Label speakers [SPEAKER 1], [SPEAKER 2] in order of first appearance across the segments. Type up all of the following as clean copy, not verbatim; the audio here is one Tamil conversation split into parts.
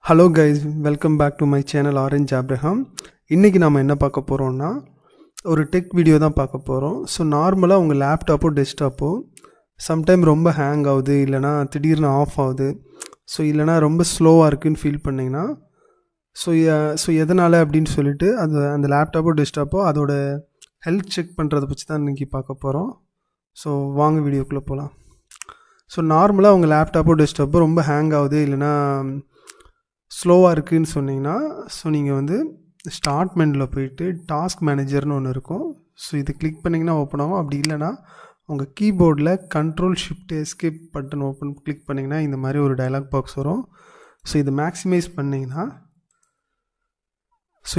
[SPEAKER 1] Hello guys, welcome back to my channel Orange Abraham. இன்றைக்கி நம்ம என்ன பார்க்க போகிறோம்னா ஒரு டெக் வீடியோ தான் பார்க்க போகிறோம். ஸோ நார்மலாக உங்கள் லேப்டாப்போ டெஸ்க்டாப்போ சம்டைம் ரொம்ப ஹேங் ஆகுது, இல்லைனா திடீர்னு ஆஃப் ஆகுது, ஸோ இல்லைனா ரொம்ப ஸ்லோவாக இருக்குதுன்னு ஃபீல் பண்ணிங்கன்னா ஸோ எதனால் அப்படின்னு சொல்லிட்டு அந்த லேப்டாப்போ டெஸ்க்டாப்போ அதோட ஹெல்த் செக் பண்ணுறதை பற்றி தான் இன்றைக்கி பார்க்க போகிறோம். ஸோ வாங்க வீடியோக்குள்ளே போகலாம். ஸோ நார்மலாக உங்கள் லேப்டாப்போ டெஸ்க்டாப்போ ரொம்ப ஹேங் ஆகுது, இல்லைனா ஸ்லோவாக இருக்குதுன்னு சொன்னிங்கன்னா நீங்கள் ஸ்டார்ட் மெனுவில் போயிட்டு டாஸ்க் மேனேஜர்னு ஒன்று இருக்கும். ஸோ இது கிளிக் பண்ணிங்கன்னா ஓப்பன் ஆகும். அப்படி இல்லைனா உங்கள் கீபோர்டில் Ctrl+Shift+Escape பட்டன் கிளிக் பண்ணிங்கன்னா இந்த மாதிரி ஒரு டயலாக் பாக்ஸ் வரும். ஸோ இதை மேக்ஸிமைஸ் பண்ணிங்கன்னா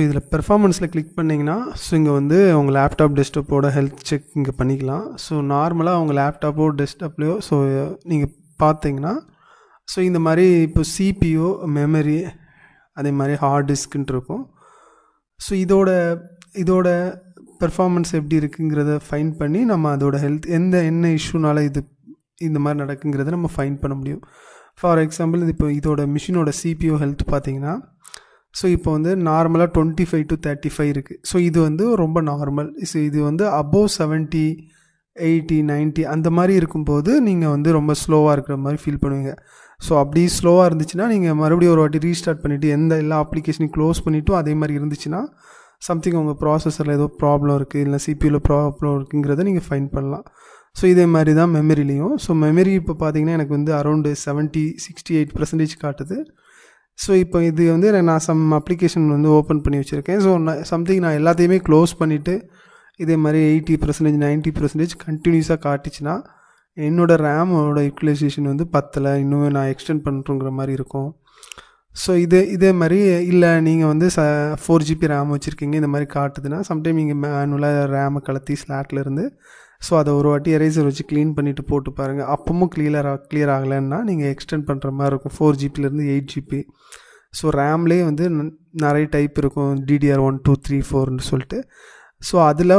[SPEAKER 1] இதில் பெர்ஃபார்மன்ஸில் கிளிக் பண்ணிங்கன்னா இங்கே உங்கள் லேப்டாப் டெஸ்க்டாப்போட ஹெல்த் செக் இங்கே பண்ணிக்கலாம். ஸோ நார்மலாக உங்கள் லேப்டாப்போ டெஸ்க்டாப்லேயோ நீங்கள் பார்த்தீங்கன்னா இந்த மாதிரி இப்போ CPU, மெமரி, அதே மாதிரி ஹார்ட் டிஸ்க்குன்ட்டு இருக்கும். ஸோ இதோட பெர்ஃபார்மன்ஸ் எப்படி இருக்குங்கிறத ஃபைன் பண்ணி நம்ம அதோட ஹெல்த் என்ன இஷ்யூனால இந்த மாதிரி நடக்குங்கிறத நம்ம ஃபைன் பண்ண முடியும். ஃபார் எக்ஸாம்பிள் இப்போ இதோட மிஷினோட CPU ஹெல்த் பார்த்தீங்கன்னா இப்போ நார்மலாக 25 to 35 இருக்குது. ஸோ இது ரொம்ப நார்மல். ஸோ இது அபோவ் 70, 80, 90 அந்த மாதிரி இருக்கும்போது நீங்கள் ரொம்ப ஸ்லோவாக இருக்கிற மாதிரி ஃபீல் பண்ணுவீங்க. ஸோ அப்படி ஸ்லோவாக இருந்துச்சுன்னா நீங்கள் மறுபடியும் ஒரு வாட்டி ரீஸ்டார்ட் பண்ணிவிட்டு எல்லா அப்ளிகேஷனையும் க்ளோஸ் பண்ணிவிட்டும் அதே மாதிரி இருந்துச்சுன்னா சம்திங் உங்கள் ப்ராசஸரில் ஏதோ ப்ராப்ளம் இருக்குது, இல்லை CPUவில் ப்ராப்ளம் இருக்குங்கிறத நீங்கள் ஃபைன் பண்ணலாம். ஸோ இதே மாதிரி தான் மெமரிலையும். ஸோ மெமரி இப்போ பார்த்தீங்கன்னா எனக்கு அரௌண்டு 68% காட்டுது. ஸோ இப்போ இது நான் சம் அப்ளிகேஷன் ஓப்பன் பண்ணி வச்சுருக்கேன். ஸோ சம்திங் நான் எல்லாத்தையுமே க்ளோஸ் பண்ணிவிட்டு இதே மாதிரி 80%, 90% கண்டினியூஸாக காட்டுச்சுன்னா என்னோடய ரேமோட யூட்டிலைசேஷன் பத்தலை, இன்னுமே நான் எக்ஸ்டெண்ட் பண்ணுறோங்கிற மாதிரி இருக்கும். ஸோ இதே மாதிரி இல்லை நீங்கள் 4GB ரேம் வச்சுருக்கீங்க, இந்த மாதிரி காட்டுதுன்னா சம்டைம் நீங்கள் மேனுவலாக ரேமை கலத்தி ஸ்லாட்லேருந்து அதை ஒரு வாட்டி எரேசர் வச்சு க்ளீன் பண்ணிவிட்டு போட்டு பாருங்கள். அப்பவும் கிளியர் ஆகலைன்னா நீங்கள் எக்ஸ்டெண்ட் பண்ணுற மாதிரி இருக்கும் 4GBலேருந்து 8GB. ஸோ ரேம்லேயே நிறைய டைப் இருக்கும், DDR1, 2, 3, 4ன்னு சொல்லிட்டு. ஸோ அதில்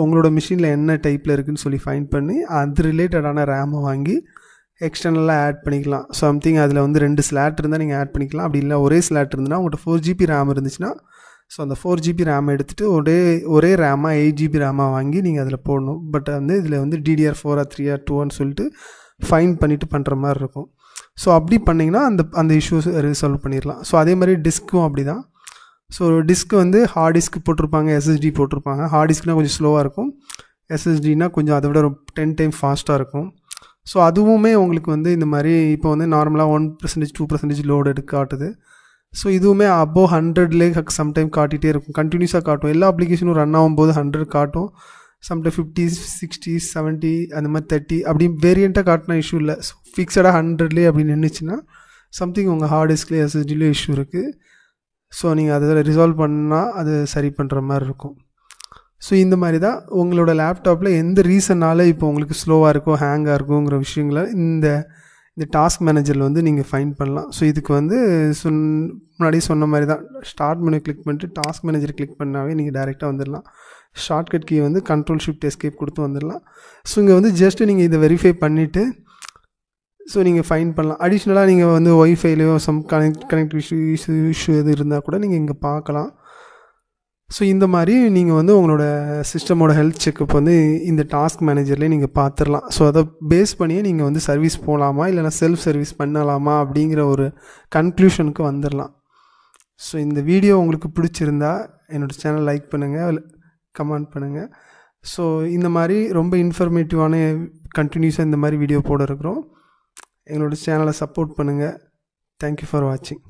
[SPEAKER 1] உங்களோட மிஷினில் என்ன டைப்பில் இருக்குதுன்னு சொல்லி ஃபைன் பண்ணி அது ரிலேட்டடான ரேமை வாங்கி எக்ஸ்டர்னலாக ஆட் பண்ணிக்கலாம். சம்திங் அதில் 2 ஸ்லாட் இருந்தால் நீங்கள் ஆட் பண்ணிக்கலாம். அப்படி இல்லை ஒரே ஸ்லாட் இருந்துன்னா உங்கள்கிட்ட 4GB ரேம் இருந்துச்சுன்னா அந்த 4GB ரேமை எடுத்துகிட்டு ஒரே ரேமாக 8GB ரேமாக வாங்கி நீங்கள் அதில் போடணும். பட் இதில் DDR4, 3, 2ன்னு சொல்லிட்டு ஃபைன் பண்ணிவிட்டு பண்ணுற மாதிரி இருக்கும். ஸோ அப்படி பண்ணிங்கன்னா அந்த இஷ்யூஸ் ரிசால்வ் பண்ணிடலாம். ஸோ அதே மாதிரி டிஸ்க்கும் அப்படி தான். ஸோ டிஸ்க்கு ஹார்ட் டிஸ்க் போட்டிருப்பாங்க, SSD போட்டிருப்பாங்க. ஹார்ட் டிஸ்க்னால் கொஞ்சம் ஸ்லோவாக இருக்கும், SSDனால் கொஞ்சம் அதை விட 10 டைம் ஃபாஸ்ட்டாக இருக்கும். ஸோ அதுவுமே உங்களுக்கு இந்த மாதிரி இப்போ நார்மலாக 1%, 2% லோடு எடுக்க காட்டுது. ஸோ இதுவுமே அபோவ் 100லே சம்டைம் காட்டிகிட்டே இருக்கும், கண்டினியூஸாக காட்டும். எல்லா அப்ளிகேஷனும் ரன் ஆகும்போது 100 காட்டும், சம்டைம் 50, 60, 70 அந்த மாதிரி 30 அப்படி வேரியண்ட்டாக காட்டினா இஷ்யூ இல்லை. ஸோ ஃபிக்ஸடாக 100லே அப்படி நின்றுச்சுன்னா சம்திங் உங்கள் ஹார்ட் டிஸ்க்லேயே SSDலேயே இஷ்யூ இருக்குது. ஸோ நீங்கள் அதில் ரிசால்வ் பண்ணால் அது சரி பண்ணுற மாதிரி இருக்கும். ஸோ இந்த மாதிரி தான் உங்களோட லேப்டாப்பில் எந்த ரீசனால் இப்போ உங்களுக்கு ஸ்லோவாக இருக்கோ, ஹேங்காக இருக்குங்கிற விஷயங்களை இந்த டாஸ்க் மேனேஜரில் நீங்கள் ஃபைன் பண்ணலாம். ஸோ இதுக்கு முன்னாடி சொன்ன மாதிரி தான் ஸ்டார்ட் மெனு கிளிக் பண்ணிட்டு டாஸ்க் மேனேஜர் கிளிக் பண்ணாவே நீங்கள் டைரெக்டாக வந்துடலாம். ஷார்ட்கட் கீ Ctrl+Shift+Escape கொடுத்து வந்துடலாம். ஸோ இங்கே ஜஸ்ட்டு நீங்கள் இதை வெரிஃபை பண்ணிவிட்டு ஸோ நீங்கள் ஃபைன் பண்ணலாம். அடிஷ்னலாக நீங்கள் ஒய்ஃபைலையோ கனெக்ட் இஷ்யூ எது இருந்தால் கூட நீங்கள் இங்கே பார்க்கலாம். ஸோ இந்த மாதிரி நீங்கள் உங்களோட சிஸ்டமோட ஹெல்த் செக்கப் இந்த டாஸ்க் மேனேஜர்லேயே நீங்கள் பார்த்துடலாம். ஸோ அதை பேஸ் பண்ணியே நீங்கள் சர்வீஸ் போகலாமா இல்லைனா செல்ஃப் சர்வீஸ் பண்ணலாமா அப்படிங்கிற ஒரு கன்க்ளூஷனுக்கு வந்துடலாம். ஸோ இந்த வீடியோ உங்களுக்கு பிடிச்சிருந்தா என்னோடய சேனல் லைக் பண்ணுங்கள், கமெண்ட் பண்ணுங்கள். ஸோ இந்த மாதிரி ரொம்ப இன்ஃபர்மேட்டிவான கண்டினியூஸாக இந்த மாதிரி வீடியோ போட இருக்கிறோம். எங்களோட சேனலை சப்போர்ட் பண்ணுங்கள். தேங்க்யூ ஃபார் வாட்சிங்.